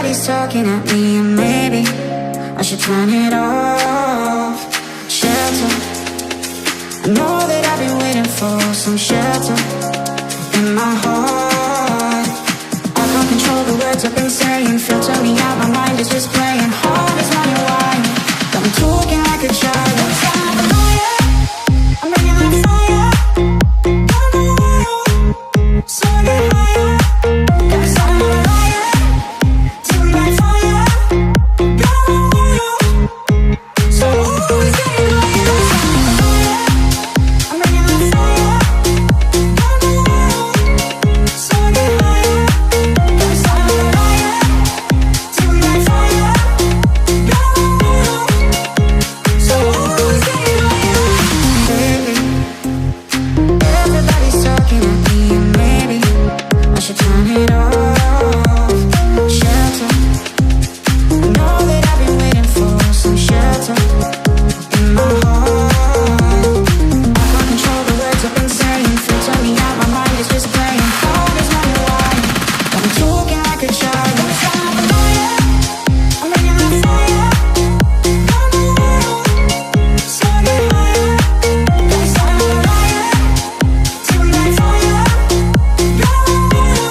Everybody's talking at me, and maybe I should turn it off. Shelter, I know that I've been waiting for some shelter in my heart. I can't control the words I've been saying, filter me out, my mind is just playing hard as money wine. Got me talking like a child. I'm bringing that fire. So I get higher. Got me starting on a riot. Till we light fire. Got on wire. So always getting higher. I'm bringing that fire. So I get higher. Got me starting on a riot. Till we light fire. Got on wire. So always getting higher. Lately, everybody's talking at me, and maybe I should turn it off. Shelter, I know that I've been waiting for some shelter in my heart. I can't control the words I've been saying, filter me out, my mind is just playing hard as money wine. Got me talking like a child. I'm starting a fire. I'm bringing that fire. Got no wire. So I get higher. Got me starting on a riot. Till we light fire. Got no wire.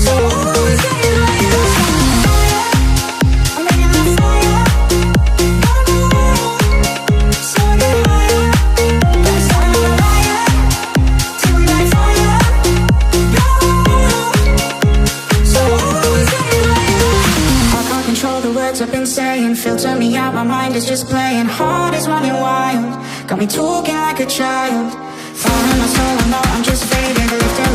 So always getting higher. I'm bringing that fire. Got no wire. So I get higher. Got me starting on a riot. Till we light fire. Got no wire. So always getting higher. I can't control the words I've been saying, filter me out, my mind is just playing hard as running wild. Got me talking like a child. Fire in my soul, I know I'm just fading. Lifted